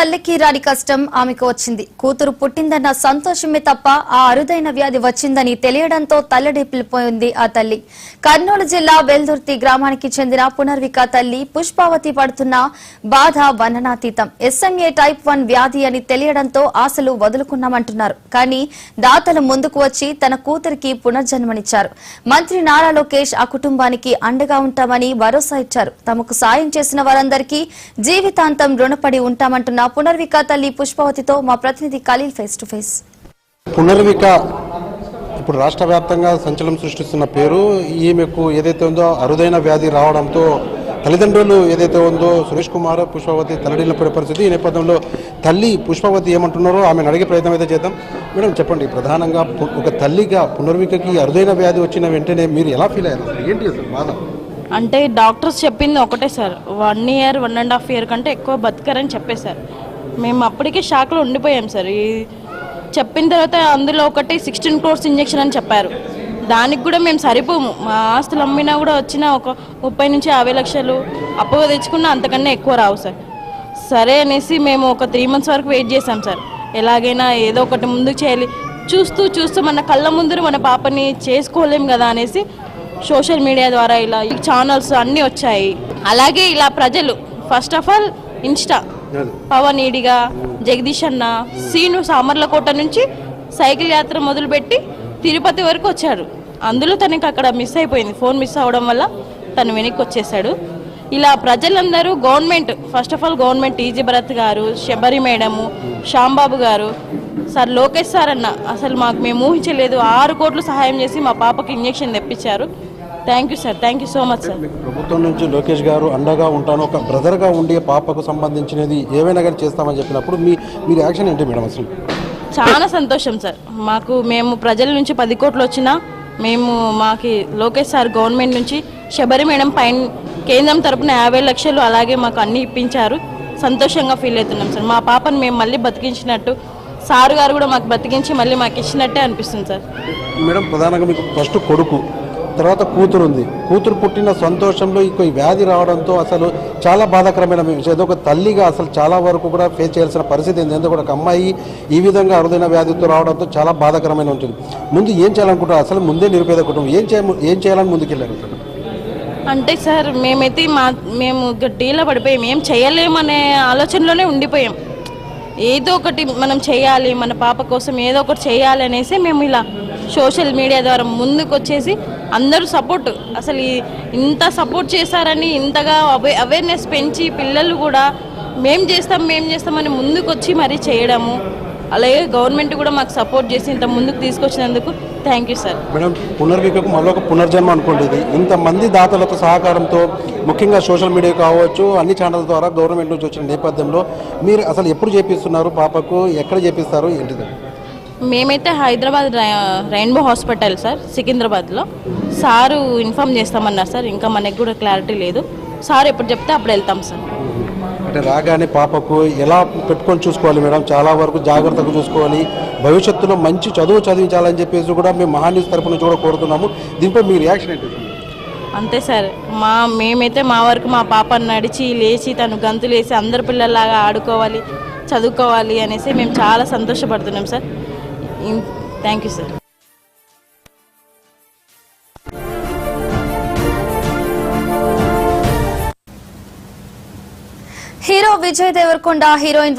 తల్లికి రాని కష్టం ఆమెకు వచ్చింది. కూతురు పుట్టిందన్న సంతోషమే తప్ప ఆ అరుదైన వ్యాధి వచ్చిందని తెలియడంతో తల్లడిల్లిపోయింది ఆ తల్లి. కర్నూలు జిల్లా వెల్దుర్తి గ్రామానికి చెందిన పునర్విక తల్లి పుష్పావతి పడుతున్న బాధ వర్ణనాతీతం. SMA టైప్ 1 వ్యాధి అని తెలియడంతో ఆశలు వదులుకున్నామంటున్నారు. కానీ దాతలు ముందుకు వచ్చి తన కూతురికి పునర్జన్మనిచ్చారు. మంత్రి నారా లోకేష్ ఆ కుటుంబానికి అండగా ఉంటామని భరోసా ఇచ్చారు. తమకు సాయం చేసిన వారందరికీ జీవితాంతం రుణపడి ఉంటామంటున్న పునర్విక తల్లి పుష్పావతితో మా ప్రతినిధి ఖలీల్ ఫేస్ టు ఫేస్. పునర్విక ఇప్పుడు రాష్ట్ర వ్యాప్తంగా సంచలనం సృష్టిస్తున్న పేరు. ఈమెకు ఏదైతే ఉందో అరుదైన వ్యాధి రావడంతో తల్లిదండ్రులు ఏదైతే ఉందో సురేష్ కుమార్ పుష్పావతి తల్లడిల్లిపోయే పరిస్థితి. ఈ నేపథ్యంలో తల్లి పుష్పావతి ఏమంటున్నారో ఆమెను అడిగే ప్రయత్నం అయితే చేద్దాం. మేడం చెప్పండి, ప్రధానంగా ఒక తల్లిగా పునర్వికకి అరుదైన వ్యాధి వచ్చిన వెంటనే మీరు ఎలా ఫీల్ అయ్యారు? ఏంటి అసలు బాధ? అంటే డాక్టర్స్ చెప్పింది ఒకటే సార్, 1 year 1.5 year కంటే ఎక్కువ బతకరని చెప్పేశారు. మేము అప్పటికే షాక్లో ఉండిపోయాం సార్. ఈ చెప్పిన తర్వాత అందులో ఒకటి 16 crores ఇంజెక్షన్ అని చెప్పారు. దానికి కూడా మేము సరిపోము. మా ఆస్తులు అమ్మినా కూడా వచ్చిన ఒక 30 నుంచి 50 లక్షలు అప్పుగా తెచ్చుకున్నా అంతకన్నా ఎక్కువ రావు సార్. సరే అనేసి మేము ఒక 3 months వరకు వెయిట్ చేసాం సార్. ఎలాగైనా ఏదో ఒకటి ముందుకు చేయాలి, చూస్తూ మన కళ్ళ ముందు మన పాపని చేసుకోలేం కదా అనేసి సోషల్ మీడియా ద్వారా ఇలా ఛానల్స్ అన్నీ వచ్చాయి. అలాగే ఇలా ప్రజలు first of all Insta Pawan Ediga Jagadish అన్న సీను సామర్లకోట నుంచి సైకిల్ యాత్ర మొదలుపెట్టి తిరుపతి వరకు వచ్చాడు. అందులో తనకి అక్కడ మిస్ అయిపోయింది, ఫోన్ మిస్ అవ్వడం వల్ల తను వెనక్కి వచ్చేసాడు. ఇలా ప్రజలందరూ government first of all government TG Bharat గారు, శబరి మేడము, శ్యాంబాబు గారు, సార్ లోకేష్ సార్ అన్న అసలు మేము ఊహించలేదు 6 కోట్లు సహాయం చేసి మా పాపకి ఇంజెక్షన్ తెప్పించారు. Thank you sir, thank you so much sir. ప్రభుత్వం నుంచి లోకేష్ గారు అండగా ఉంటాను, ఒక బ్రదర్గా ఉండి పాపకు సంబంధించినది ఏమైనా కానీ చేస్తామని చెప్పినప్పుడు మీ యాక్షన్ ఏంటి మేడం? అసలు చాలా సంతోషం సార్. మేము ప్రజల నుంచి 10 కోట్లు వచ్చినా మాకు లోకేష్ సార్ గవర్నమెంట్ నుంచి శబరి మేడం పైన కేంద్రం తరపున 50 లక్షలు అలాగే మాకు అన్నీ ఇప్పించారు. సంతోషంగా ఫీల్ అవుతున్నాం సార్. మా పాపను మేము మళ్ళీ బతికించినట్టు, సారు గారు కూడా మాకు బతికించి మళ్ళీ మాకు ఇచ్చినట్టే అనిపిస్తుంది సార్. మేడం ప్రధానంగా మీకు ఫస్ట్ కొడుకు, తర్వాత కూతురు ఉంది. కూతురు పుట్టిన సంతోషంలో ఈ వ్యాధి రావడంతో అసలు చాలా బాధాకరమైన విషయం. ఏదో ఒక తల్లిగా అసలు చాలా వరకు కూడా ఫేస్ చేయాల్సిన పరిస్థితి ఉంది. ఎందుకంటే ఒక అమ్మాయి ఈ విధంగా అరుదైన వ్యాధితో రావడంతో చాలా బాధాకరమైన ఉంటుంది. ముందు ఏం చేయాలనుకుంటారు? అసలు ముందే నిరుపేద కుటుంబం ఏం చేయాలని ముందుకెళ్ళారు? అంటే సార్ మేమైతే మేము గడ్డీలో పడిపోయాం, ఏం చేయలేమనే ఆలోచనలోనే ఉండిపోయాం. ఏదో ఒకటి మనం చేయాలి, మన పాప కోసం ఏదో ఒకటి చేయాలి అనేసి మేము ఇలా సోషల్ మీడియా ద్వారా ముందుకు వచ్చేసి అందరూ సపోర్ట్, అసలు ఇంత సపోర్ట్ చేశారని ఇంతగా అవేర్నెస్ పెంచి పిల్లలు కూడా మేము చేస్తామని ముందుకు వచ్చి మరీ చేయడము, అలాగే గవర్నమెంట్ కూడా మాకు సపోర్ట్ చేసి ఇంత ముందుకు తీసుకొచ్చినందుకు థ్యాంక్ యూ సార్. మేడం పునర్వికకు మళ్ళీ ఒక పునర్జన్మ అనుకోండి. ఇంతమంది దాతలతో సహకారంతో ముఖ్యంగా సోషల్ మీడియా కావచ్చు, అన్ని ఛానల్ ద్వారా గవర్నమెంట్ నుంచి వచ్చిన నేపథ్యంలో మీరు అసలు ఎప్పుడు చేపిస్తున్నారు పాపకు? ఎక్కడ చేపిస్తారు? ఏంటిది? మేమైతే హైదరాబాద్ రెయిన్బో హాస్పిటల్ సార్ సికింద్రాబాద్లో సారు ఇన్ఫామ్ చేస్తామన్నారు సార్. ఇంకా మనకు కూడా క్లారిటీ లేదు. సార్ ఎప్పుడు చెప్తే అప్పుడు వెళ్తాం సార్. అంటే రాగానే పాపకు ఎలా పెట్టుకొని చూసుకోవాలి మేడం? చాలా వరకు జాగ్రత్తగా చూసుకోవాలి, భవిష్యత్తులో మంచి చదువు చదివించాలని చెప్పేసి కూడా మేము మహాన్యూస్ తరపు నుంచి కూడా కోరుతున్నాము. దీనిపై మీ రియాక్షన్ ఏంటి? అంతే సార్, మేమైతే మా వరకు మా పాప నడిచి లేచి తను గంతులేసి అందరి పిల్లల్లాగా ఆడుకోవాలి, చదువుకోవాలి అనేసి మేము చాలా సంతోషపడుతున్నాం సార్. Thank you sir. Hero Vijay Deverakonda, heroine